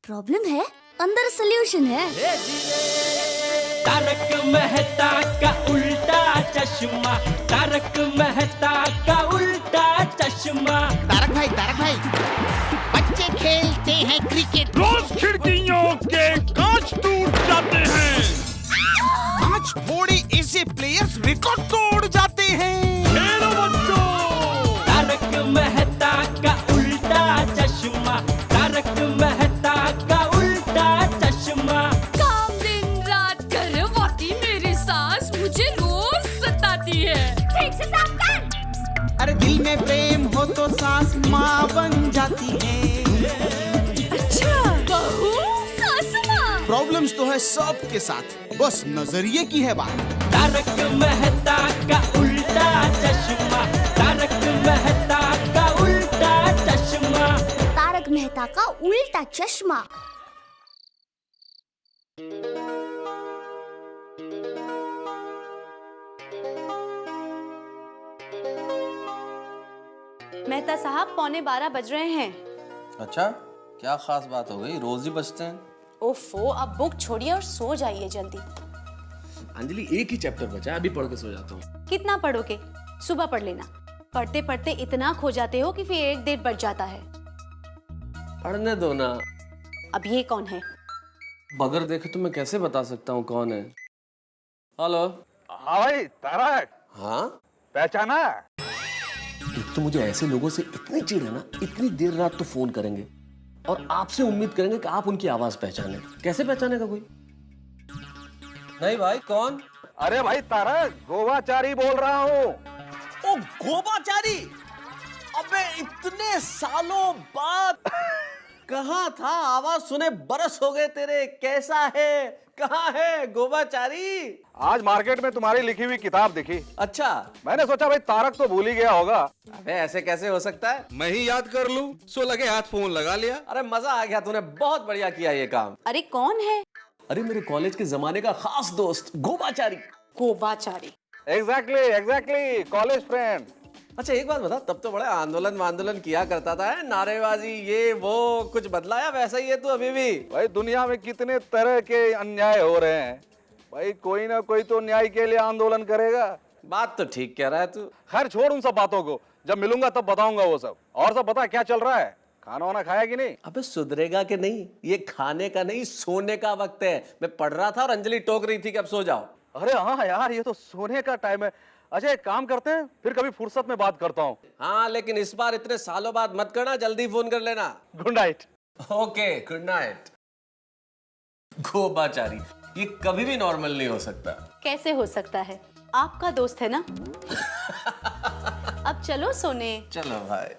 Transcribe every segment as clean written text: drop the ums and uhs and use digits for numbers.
Problem है, अंदर solution है। तारक मेहता का उल्टा चश्मा, तारक मेहता का उल्टा चश्मा। तारक भाई, बच्चे खेलते हैं क्रिकेट, रोज खिड़कियों के कांच टूट जाते हैं। आज थोड़े ऐसे प्लेयर्स रिकॉर्ड तोड़ जाते हैं। खेलो बच्चों। तारक मेहता का उल्टा चश्मा, तारक मेहता का उल्टा चश्मा। काम दिन रात करवाती मेरी सास मुझे रोज सताती है। ठीक से साफ कर। अरे दिल में प्रेम हो तो सास माँ बन जाती है। अच्छा, बहू सास माँ। प्रॉब्लम्स तो है सबके साथ, बस नजरिए की है बात। तारक मेहता का उल्टा चश्मा, तारक मेहता का उल्टा चश्मा। तारक मेहता का उल्टा चश्मा। मेहता साहब 11:15 बज रहे हैं। अच्छा, क्या खास बात हो गई? रोज ही बचते हैं। ओफो, अब बुक छोड़िए और सो जाइए जल्दी। अंजलि एक ही चैप्टर बचा है, अभी पढ़ के सो जाता हूँ। कितना पढ़ोगे? सुबह पढ़ लेना। पढ़ते पढ़ते इतना खो जाते हो कि फिर 1 डेढ़ बज जाता है। पढ़ने दो ना। अब ये कौन है? बगैर देखे तो मैं कैसे बता सकता हूँ कौन है? हेलो। हाँ भाई तारक, हाँ, पहचाना? एक तो मुझे ऐसे लोगों से इतनी चिढ़ है ना, इतनी देर रात तो फोन करेंगे और आपसे उम्मीद करेंगे कि आप उनकी आवाज पहचाने। कैसे पहचानेगा कोई? नहीं भाई, कौन? अरे भाई तारक, गोवाचारी बोल रहा हूँ। ओ गोबाचारी! अबे इतने सालों बाद कहाँ था? आवाज सुने बरस हो गए तेरे। कैसा है? कहाँ है गोबाचारी? आज मार्केट में तुम्हारी लिखी हुई किताब दिखी। अच्छा, मैंने सोचा भाई तारक तो भूल ही गया होगा। अबे ऐसे कैसे हो सकता है? मैं ही याद कर लूं, सो लगे हाथ फोन लगा लिया। अरे मजा आ गया, तूने बहुत बढ़िया किया ये काम। अरे कौन है? अरे मेरे कॉलेज के जमाने का खास दोस्त गोबाचारी। गोबाचारी। Exactly, college friend. अच्छा एक बात बता, तब तो बड़ा आंदोलन किया करता था, नारेबाजी ये वो, कुछ बदला या वैसा ही है तू अभी भी? भाई दुनिया में कितने तरह के अन्याय हो रहे हैं, भाई कोई ना कोई तो न्याय के लिए आंदोलन करेगा। बात तो ठीक कह रहा है तू। खैर छोड़ उन सब बातों को, जब मिलूंगा तब बताऊंगा वो सब। और सब बता, क्या चल रहा है? खाना वाना खाया कि नहीं? अबे सुधरेगा कि नहीं? ये खाने का नहीं, सोने का वक्त है। मैं पढ़ रहा था और अंजलि टोक रही थी कि अब सो जाओ। अरे हाँ यार, ये तो सोने का टाइम है। अच्छा एक काम करते हैं, फिर कभी फुर्सत में बात करता हूँ। हाँ, लेकिन इस बार इतने सालों बाद मत करना, जल्दी फोन कर लेना। Good night. Okay, good night. गोबाचारी, ये कभी भी नॉर्मल नहीं हो सकता। कैसे हो सकता है? आपका दोस्त है ना। अब चलो सोने। चलो भाई।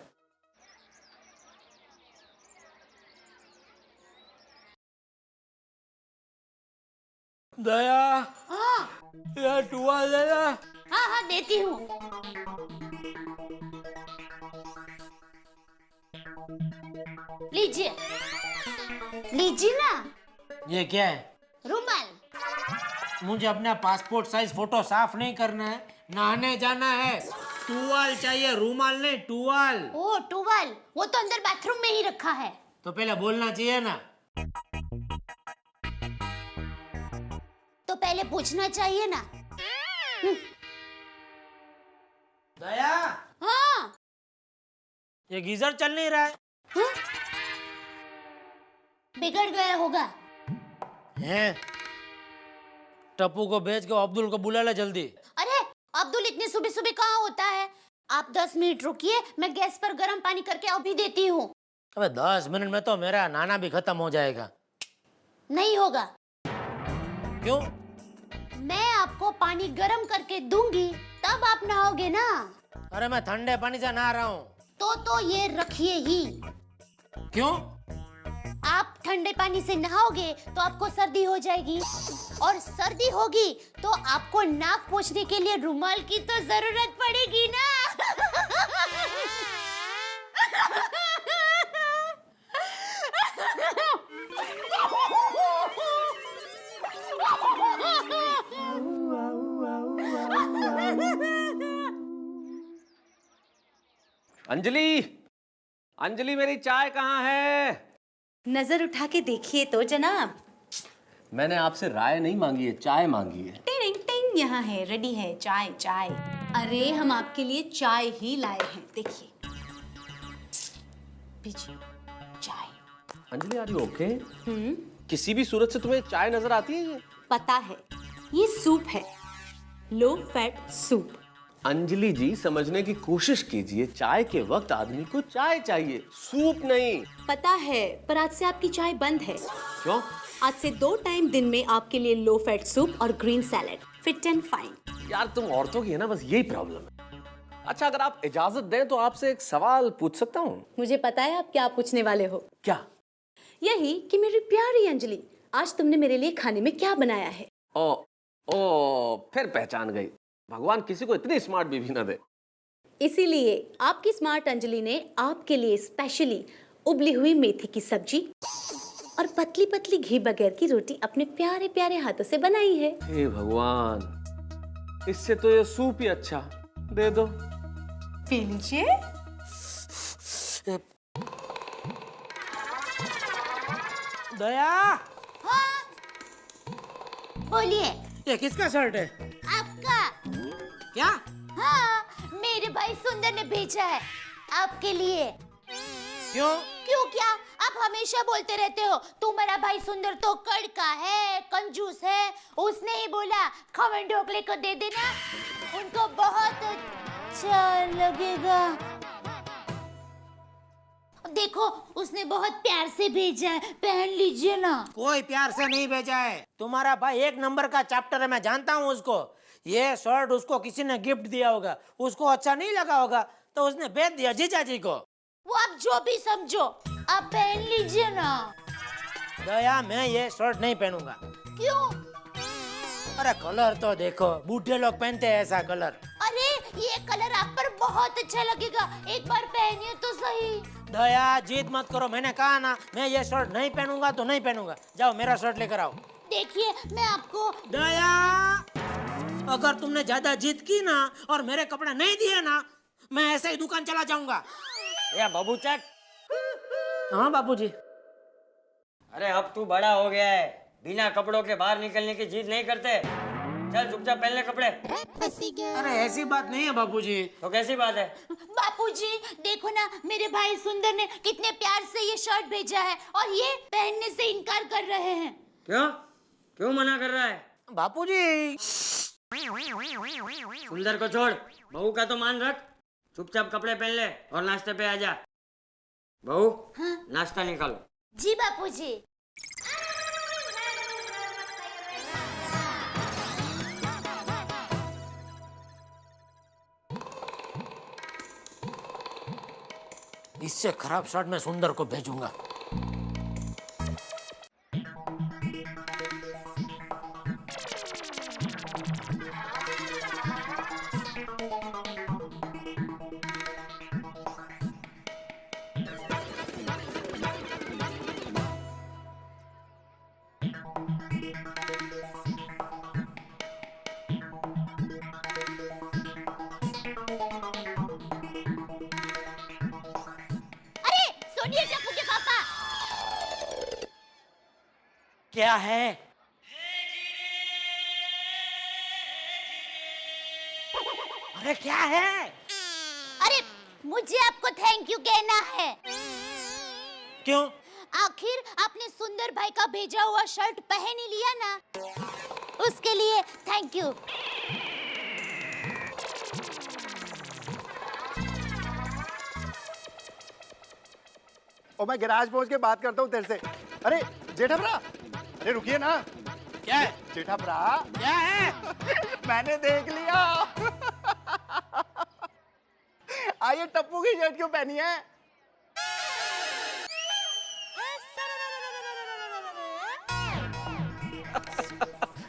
दया, हाँ यार टुआ दे ना। हाँ हाँ देती हूँ। लीजिए लीजिए ना। ये क्या है? रुमाल। मुझे अपना पासपोर्ट साइज फोटो साफ नहीं करना है, नहाने जाना है। टूवाल चाहिए, रूमाल नहीं, टूवाल। ओ टूवाल, वो तो अंदर बाथरूम में ही रखा है। तो पहले बोलना चाहिए ना। तो पहले पूछना चाहिए ना। दया, हाँ ये गीजर चल नहीं रहा है। हाँ? बिगड़ गया होगा। हैं? टप्पू को भेज के अब्दुल को बुला ले जल्दी। अरे अब्दुल इतनी सुबह सुबह कहाँ होता है? आप 10 मिनट रुकिए, मैं गैस पर गर्म पानी करके अभी देती हूँ। अबे 10 मिनट में तो मेरा नाना भी खत्म हो जाएगा। नहीं होगा। क्यों? मैं आपको पानी गर्म करके दूंगी, तब आप नहाओगे ना। अरे मैं ठंडे पानी से नहा रहा हूँ। तो ये रखिए ही। क्यों? आप ठंडे पानी से नहाओगे तो आपको सर्दी हो जाएगी, और सर्दी होगी तो आपको नाक पोंछने के लिए रुमाल की तो जरूरत पड़ेगी ना। अंजलि, अंजलि मेरी चाय कहाँ है? नजर उठा के देखिए तो जनाब। मैंने आपसे राय नहीं मांगी है, चाय मांगी है। टिंग टिंग, यहाँ है, रेडी है चाय। चाय, अरे हम आपके लिए चाय ही लाए हैं, देखिए पीछे चाय। Anjali are you okay? किसी भी सूरत से तुम्हें चाय नजर आती है? पता है, ये सूप है, लो फैट सूप। अंजलि जी समझने की कोशिश कीजिए, चाय के वक्त आदमी को चाय चाहिए, सूप नहीं। पता है, पर आज से आपकी चाय बंद है। क्यों? आज से 2 टाइम दिन में आपके लिए लो फैट सूप और green salad, fit and fine. यार तुम औरतों की है ना, बस यही प्रॉब्लम है। अच्छा अगर आप इजाजत दें तो आपसे एक सवाल पूछ सकता हूँ? मुझे पता है आप क्या पूछने वाले हो। क्या? यही कि मेरी प्यारी अंजलि, आज तुमने मेरे लिए खाने में क्या बनाया है? ओ फिर पहचान गई। भगवान किसी को इतनी स्मार्ट बीवी ना दे। इसीलिए आपकी स्मार्ट अंजलि ने आपके लिए स्पेशली उबली हुई मेथी की सब्जी और पतली पतली घी बगैर की रोटी अपने प्यारे प्यारे हाथों से बनाई है। हे भगवान, इससे तो ये सूप ही अच्छा। दे दो। पी लीजिए। दया, हाँ बोलिए। ये किसका शर्ट है? आपका। क्या? हाँ, मेरे भाई सुंदर ने भेजा है आपके लिए। क्यों? क्यों क्या? आप हमेशा बोलते रहते हो तुम्हारा भाई सुंदर तो कड़का है, कंजूस है। उसने ही बोला खमन ढोकले को दे देना, उनको बहुत अच्छा लगेगा। देखो उसने बहुत प्यार से भेजा है, पहन लीजिए ना। कोई प्यार से नहीं भेजा है। तुम्हारा भाई 1 नंबर का चैप्टर है, मैं जानता हूँ उसको। ये शर्ट उसको किसी ने गिफ्ट दिया होगा, उसको अच्छा नहीं लगा होगा तो उसने बेच दिया जीजा जी को। वो आप जो भी समझो, आप पहन लीजिए ना। दया, मैं ये शर्ट नहीं पहनूंगा। क्यों? अरे कलर तो देखो, बूढ़े लोग पहनते हैं ऐसा कलर। अरे ये कलर आप पर बहुत अच्छा लगेगा, एक बार पहनिए तो सही। दया जिद मत करो, मैंने कहा ना मैं ये शर्ट नहीं पहनूंगा तो नहीं पहनूंगा। जाओ मेरा शर्ट लेकर आओ। देखिए मैं आपको। दया, अगर तुमने ज्यादा जिद की ना और मेरे कपड़े नहीं दिए ना, मैं ऐसे ही दुकान चला जाऊंगा। या बाबू चक, हाँ बापूजी। अरे अब तू बड़ा हो गया है, बिना कपड़ों के बाहर निकलने की जिद नहीं करते। चल चुपचाप पहन ले कपड़े। अरे ऐसी बात नहीं है बापूजी। तो कैसी बात है? बापूजी देखो ना, मेरे भाई सुंदर ने कितने प्यार से ये शर्ट भेजा है और ये पहनने से इनकार कर रहे हैं। क्यों? क्यों मना कर रहा है? बापूजी, सुंदर को छोड़, बहू का तो मान रख। चुपचाप कपड़े पहन ले और नाश्ते पे आ जा। बहू, नाश्ता निकालो। जी बापूजी। इससे खराब शर्ट मैं सुंदर को भेजूंगा। अरे सुनिए टप्पू के पापा। क्या है? अरे क्या है? अरे मुझे आपको थैंक यू कहना है। क्यों? आखिर आपने सुंदर भाई का भेजा हुआ शर्ट पहन ही लिया ना, उसके लिए थैंक यू। और मैं गैराज पहुंच के बात करता हूँ तेरे से। अरे जेठा भरा, अरे रुकिए ना। क्या है? जेठा भरा, क्या है? मैंने देख लिया। आइए, टप्पू की शर्ट क्यों पहनी है?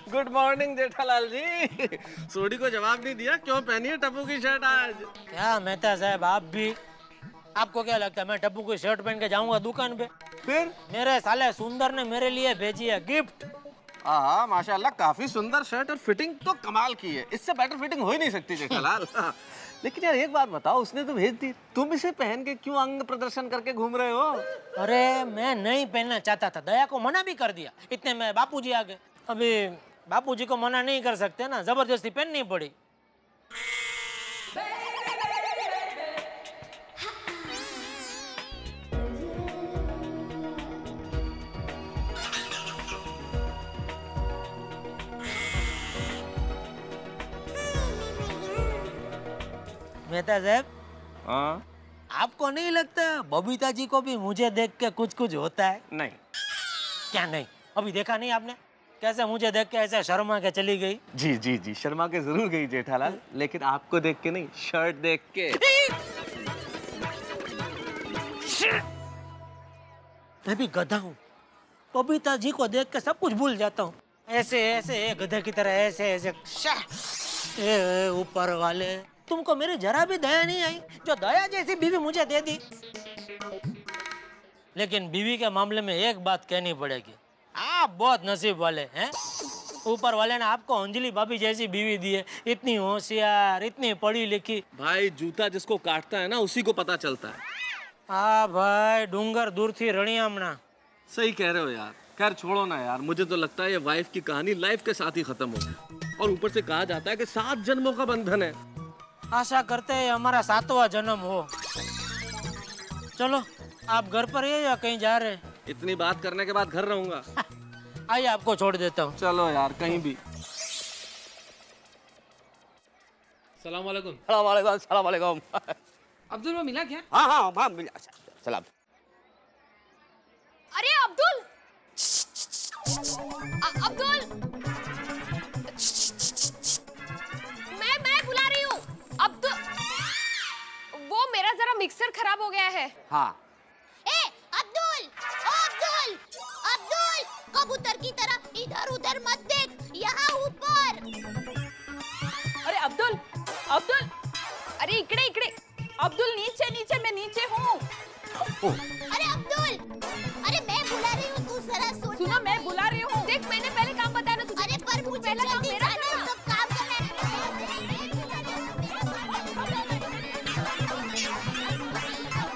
गुड मॉर्निंग जेठालाल जी। सोडी को जवाब नहीं दिया, क्यों पहनी है टप्पू की शर्ट आज? क्या मेहता साहब, आप भी? आपको क्या लगता है मैं टप्पू की शर्ट पहन के जाऊंगा दुकान पे? फिर? मेरे साले सुंदर ने मेरे लिए भेजी है गिफ्ट। हाँ माशाल्लाह, काफी सुंदर शर्ट और फिटिंग तो कमाल की है। इससे बेटर फिटिंग हो ही नहीं सकती जेठालाल। लेकिन यार एक बात बताओ, उसने तो भेज दी, तुम इसे पहन के क्यों अंग प्रदर्शन करके घूम रहे हो? अरे मैं नहीं पहनना चाहता था, दया को मना भी कर दिया, इतने में बापूजी आ गए। अभी बापूजी को मना नहीं कर सकते ना, जबरदस्ती पहननी पड़ी। मेहता साहब, हाँ आपको नहीं लगता बबीता जी को भी मुझे देख के कुछ कुछ होता है? नहीं, क्या नहीं? अभी देखा नहीं आपने कैसे मुझे देख के ऐसे शर्मा के चली गई? जी जी जी, शर्मा के जरूर गई जेठालाल, लेकिन आपको देख के नहीं, शर्ट देख के। मैं भी गधा हूँ, बबीता जी को देख के सब कुछ भूल जाता हूँ। ऐसे ऐसे गधे की तरह ऐसे ऐसे ऊपर वाले, तुमको मेरी जरा भी दया नहीं आई जो दया जैसी बीवी मुझे दे दी। लेकिन बीवी के मामले में एक बात कहनी पड़ेगी, आप बहुत नसीब वाले हैं। ऊपर वाले ने आपको अंजलि भाभी जैसी बीवी दी है, इतनी होशियार, इतनी पढ़ी लिखी। भाई जूता जिसको काटता है ना उसी को पता चलता है। हाँ भाई, डूंगर दूर थी रणियामना। सही कह रहे हो यार। खैर छोड़ो ना यार, मुझे तो लगता है ये वाइफ की कहानी लाइफ के साथ ही खत्म होगी। और ऊपर से कहा जाता है कि 7 जन्मों का बंधन है। आशा करते हैं हमारा 7वां जन्म हो। चलो आप घर पर है या कहीं जा रहे हैं? इतनी बात करने के बाद घर रहूंगा। आइए आपको छोड़ देता हूँ। चलो यार कहीं भी। सलाम वालेकुम। सलाम वालेकुम। अब्दुल वो मिला क्या? हाँ हाँ हाँ मिला, सलाम। अरे अब्दुल, अब्दुल, मैं बुला रही हूँ। अब्दुल, वो मेरा जरा मिक्सर खराब हो गया है। हाँ ए अब्दुल, ओ अब्दुल, अब्दुल, कबूतर की तरह इधर उधर मत देख, यहाँ ऊपर। अरे अब्दुल, अब्दुल, अरे इकडे इकडे। अब्दुल नीचे नीचे, मैं नीचे हूँ। अरे अब्दुल, अरे मैं बुला रही हूँ, तू जरा सुन। सुनो, मैं बुला रही हूँ। देख मैंने पहले काम बताया ना तुझे। अरे पर मुझे पहला काम जल्दी मेरा जाना है, करना। सब काम करना है।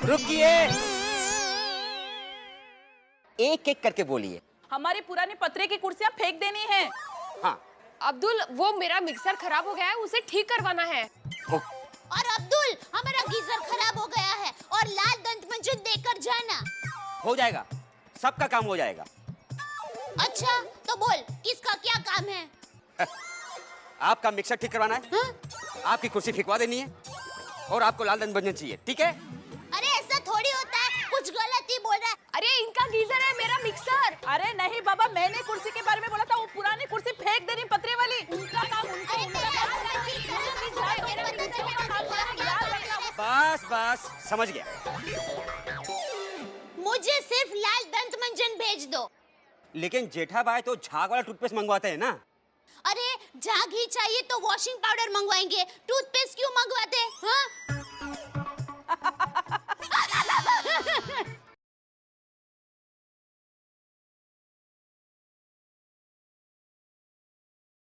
रुकिए, एक एक करके बोलिए। हमारी पुरानी पतरे की कुर्सियाँ फेंक देनी है। हाँ। अब्दुल, वो मेरा मिक्सर खराब हो गया है, उसे ठीक करवाना है। और अब्दुल, हमारा गीजर खराब हो गया है और लाल दंत मंजन देकर जाना। हो जाएगा, सबका काम हो जाएगा। अच्छा तो बोल, किसका क्या काम है? आपका मिक्सर ठीक करवाना है। हाँ? आपकी कुर्सी फिकवा देनी है और आपको लाल दंत मंजन चाहिए, ठीक है? अरे ऐसा थोड़ी होता है, कुछ गलत ही बोल रहा है। अरे इनका गीजर है, मेरा मिक्सर। अरे नहीं बाबा, मैंने कुर्सी के बारे में बोला था, वो पुरानी कुर्सी फेंक देनी पतरे वाली। उनका काम उनका। अरे मेरा काम ठीक करो, मेरा पता चलेगा। बस बस समझ गया। मुझे सिर्फ लाल दंत मंजन भेज दो। लेकिन जेठा भाई तो झाग वाला टूथपेस्ट मंगवाते हैं ना। अरे झाग ही चाहिए तो वॉशिंग पाउडर मंगवाएंगे, टूथपेस्ट क्यों मंगवाते हैं? हाँ?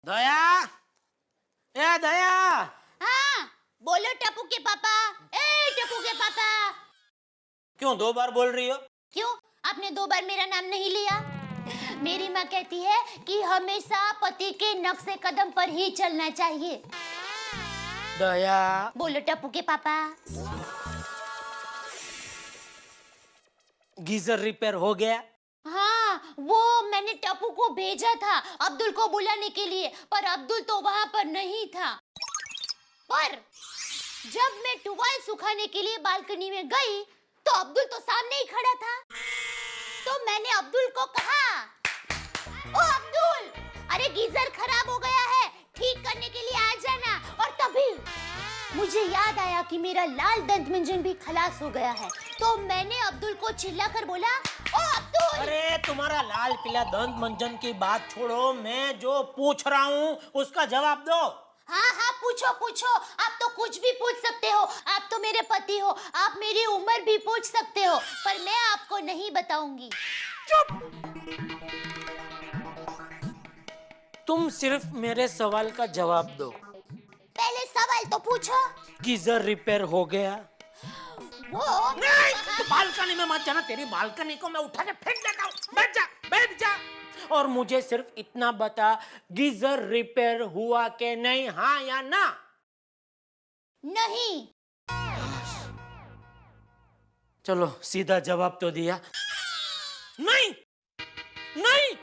दया, ए दया। हाँ बोलो टप्पू के पापा। ए टप्पू के पापा। क्यों 2 बार बोल रही हो? क्यों, आपने 2 बार मेरा नाम नहीं लिया? मेरी माँ कहती है कि हमेशा पति के नक्शे कदम पर ही चलना चाहिए। दया। बोलो टप्पू के पापा। गीजर रिपेयर हो गया? हाँ, वो मैंने टप्पू को भेजा था अब्दुल को बुलाने के लिए, पर अब्दुल तो वहाँ पर नहीं था। पर जब मैं टुवाल सुखाने के लिए बालकनी में गई तो अब्दुल तो सामने ही खड़ा था। तो मैंने अब्दुल को कहा, ओ अब्दुल, अरे गीजर खराब हो गया है, ठीक करने के लिए आ जाना। और तभी मुझे याद आया कि मेरा लाल दंत मंजन भी खलास हो गया है। तो मैंने अब्दुल को चिल्लाकर बोला, ओ अब्दुल। अरे तुम्हारा लाल पीला दंत मंजन की बात छोड़ो, मैं जो पूछ रहा हूँ उसका जवाब दो। हाँ हाँ पूछो पूछो, आप तो कुछ भी पूछ सकते हो, आप तो मेरे पति हो, आप मेरी उम्र भी पूछ सकते हो, पर मैं आपको नहीं बताऊंगी। तुम सिर्फ मेरे सवाल का जवाब दो। पहले सवाल तो पूछो। गीजर रिपेयर हो गया। वो नहीं, तू बालकनी में मत जाना, तेरी बालकनी को मैं उठा के फेंक देता हूँ। बैठ जा। और मुझे सिर्फ इतना बता, गीजर रिपेयर हुआ के नहीं, हाँ या ना? नहीं। चलो सीधा जवाब तो दिया। नहीं नहीं।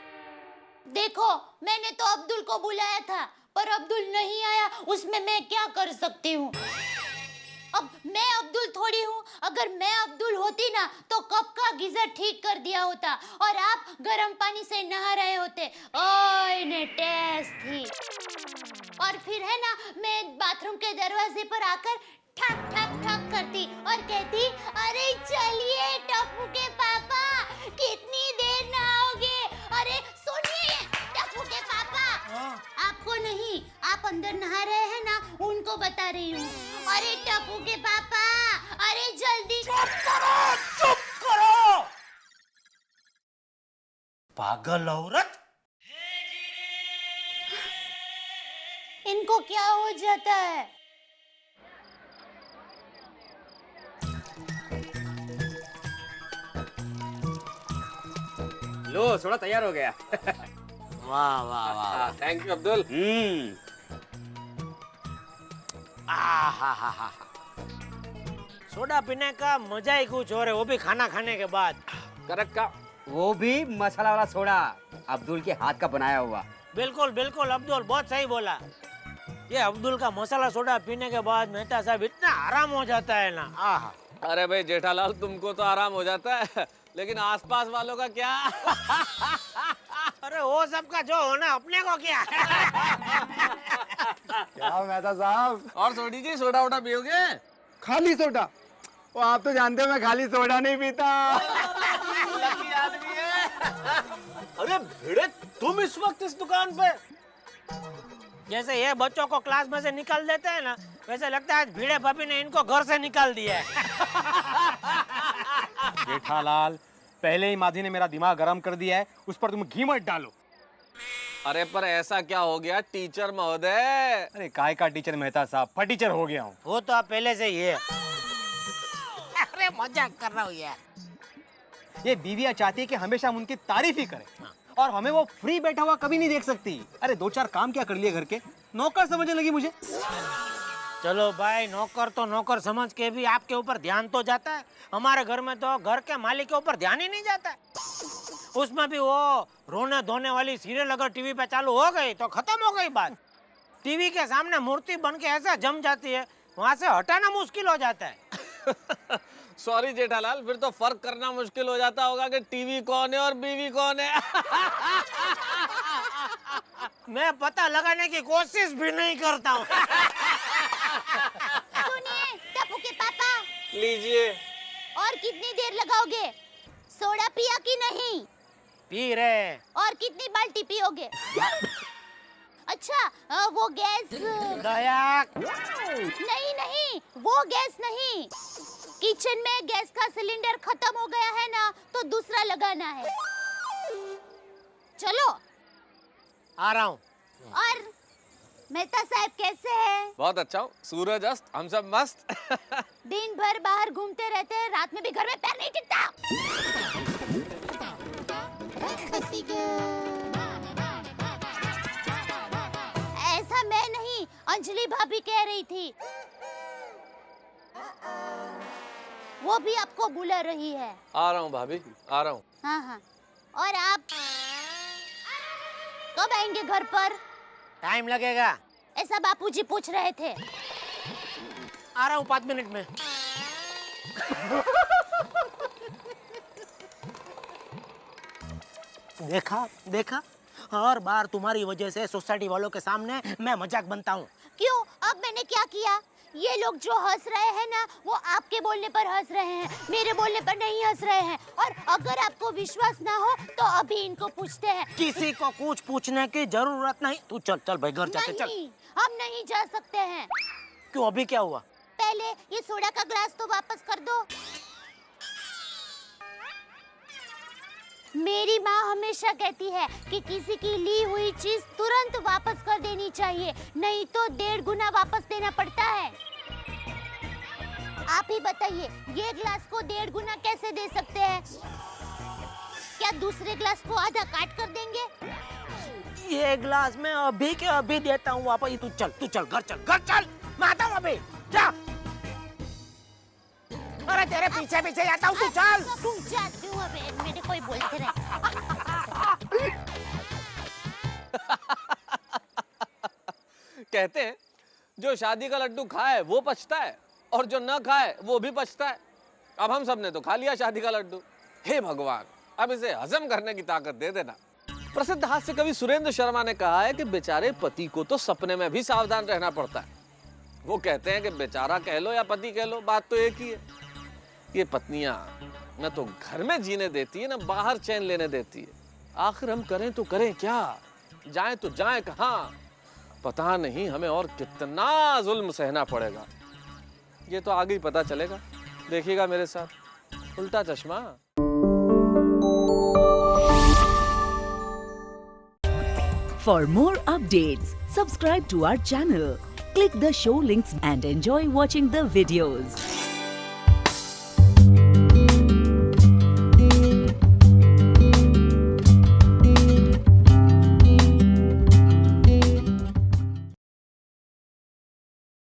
देखो, मैंने तो अब्दुल को बुलाया था, पर अब्दुल नहीं आया, उसमें मैं क्या कर सकती हूँ? अब मैं अब्दुल थोड़ी हूँ, अगर मैं अब्दुल होती ना तो कब का गीजर ठीक कर दिया होता और आप गर्म पानी से नहा रहे होते। ओए ने टेस्ट थी। और फिर है ना, मैं बाथरूम के दरवाजे पर आकर ठक ठक ठक करती और कहती, अरे चलिए टप्पू के पापा, कितनी देर नहाओगे? अरे सुनिए टप्पू के पापा, आपको नहीं, आप अंदर नहा रहे हैं ना, उनको बता रही हूँ। अरे टप्पू के पापा, अरे जल्दी। चुप करो। पागल औरत। इनको क्या हो जाता है? लो सोडा तैयार हो गया। वाह वाह वाह। Thank you Abdul. आहा। सोडा पीने का मजा ही कुछ और है, वो भी खाना खाने के बाद। करेक्ट का। वो भी मसाला वाला सोडा, अब्दुल के हाथ का बनाया हुआ। बिल्कुल बिल्कुल अब्दुल, बहुत सही बोला। ये अब्दुल का मसाला सोडा पीने के बाद मेहता साहब इतना आराम हो जाता है ना। आहा। अरे भाई जेठालाल, तुमको तो आराम हो जाता है, लेकिन आसपास वालों का क्या? अरे वो सबका जो होना, अपने को क्या? क्या मेहता साहब, और सोडी जी, सोडा वोडा पियोगे? खाली सोडा? वो आप तो जानते हो मैं खाली सोडा नहीं पीता। लकी आदमी है। अरे भिड़े, तुम इस वक्त इस दुकान पे? जैसे ये बच्चों को क्लास में से निकाल देते हैं ना, वैसे लगता है आज भिड़े भाभी ने इनको घर से निकाल दिया है। जेठालाल, पहले ही माधी ने मेरा दिमाग गर्म कर दिया है, उस पर तुम घी मत डालो। अरे पर ऐसा क्या हो गया टीचर महोदय? अरे काय का टीचर मेहता साहब, फटीचर हो गया हूँ। वो तो आप पहले से ही है। अरे मजाक कर रहा हूँ यार। ये बीवियाँ चाहती है कि हमेशा हम उनकी तारीफ ही करें, और हमें वो फ्री बैठा हुआ कभी नहीं देख सकती। अरे 2-4 काम क्या कर लिए घर के, नौकर समझने लगी मुझे। चलो भाई, नौकर तो नौकर समझ के भी आपके ऊपर ध्यान तो जाता है। हमारे घर में तो घर के मालिक के ऊपर ध्यान ही नहीं जाता है। उसमें भी वो रोने धोने वाली सीरियल अगर टीवी पे चालू हो गई तो खत्म हो गई बात। टीवी के सामने मूर्ति बन के ऐसा जम जाती है, वहां से हटाना मुश्किल हो जाता है। सॉरी जेठालाल, फिर तो फर्क करना मुश्किल हो जाता होगा कि टीवी कौन है और बीवी कौन है। मैं पता लगाने की कोशिश भी नहीं करता हूँ। सुनिए टप्पू के पापा, लीजिए। और कितनी देर लगाओगे? सोडा पिया कि नहीं? पी रहे। और कितनी बाल्टी पियोगे? अच्छा, वो गैस दया। नहीं, वो गैस नहीं। किचन में गैस का सिलेंडर खत्म हो गया है ना, तो दूसरा लगाना है। चलो आ रहा हूँ। और मेहता साहब कैसे हैं? बहुत अच्छा हूँ, सूरज अस्त, हम सब मस्त। दिन भर बाहर घूमते रहते हैं, रात में भी घर में पैर नहीं टिकता। ऐसा मैं नहीं, अंजलि भाभी कह रही थी। वो भी आपको बुला रही है। आ रहा हूँ भाभी, आ रहा हूँ। हाँ। और आप कब आएंगे घर पर? टाइम लगेगा। ऐसा बापूजी पूछ रहे थे। आ रहा हूँ 5 मिनट में। देखा, हर बार तुम्हारी वजह से सोसाइटी वालों के सामने मैं मजाक बनता हूँ। क्यों? अब मैंने क्या किया? ये लोग जो हंस रहे हैं ना, वो आपके बोलने पर हंस रहे हैं, मेरे बोलने पर नहीं हंस रहे हैं। और अगर आपको विश्वास ना हो तो अभी इनको पूछते हैं। किसी को कुछ पूछने की जरूरत नहीं। तू चल भाई, घर जाते चल। नहीं, हम नहीं जा सकते हैं। क्यों, अभी क्या हुआ? पहले ये सोडा का ग्लास तो वापस कर दो। मेरी माँ हमेशा कहती है कि किसी की ली हुई चीज तुरंत वापस कर देनी चाहिए, नहीं तो 1.5 गुना वापस देना पड़ता है। आप ही बताइए, ये ग्लास को 1.5 गुना कैसे दे सकते हैं? क्या दूसरे ग्लास को आधा काट कर देंगे? ये ग्लास मैं अभी के अभी देता हूँ वापस। तू चल घर चल, मैं आता हूँ अभी, जा। अरे तेरे पीछे पीछे आता हूँ, तू चल। तुम जाती हो, अबे मेरे कोई बोलते नहीं। कहते हैं जो शादी का लड्डू खाए वो पछता है और जो न खाए वो भी पछता है। अब हम सब ने तो खा लिया शादी का लड्डू। हे भगवान, अब इसे हजम करने की ताकत दे देना। प्रसिद्ध हास्य कवि सुरेंद्र शर्मा ने कहा है कि बेचारे पति को तो सपने में भी सावधान रहना पड़ता है। वो कहते हैं कि बेचारा कह लो या पति कह लो, बात तो एक ही है। ये पत्नियां न तो घर में जीने देती है, न बाहर चैन लेने देती है। आखिर हम करें तो करें क्या? जाएं तो जाएं कहां? पता नहीं हमें और कितना जुल्म सहना पड़ेगा। ये तो आगे ही पता चलेगा। देखिएगा मेरे साथ उल्टा चश्मा। For more updates, subscribe to our channel, click the show links and enjoy watching the videos.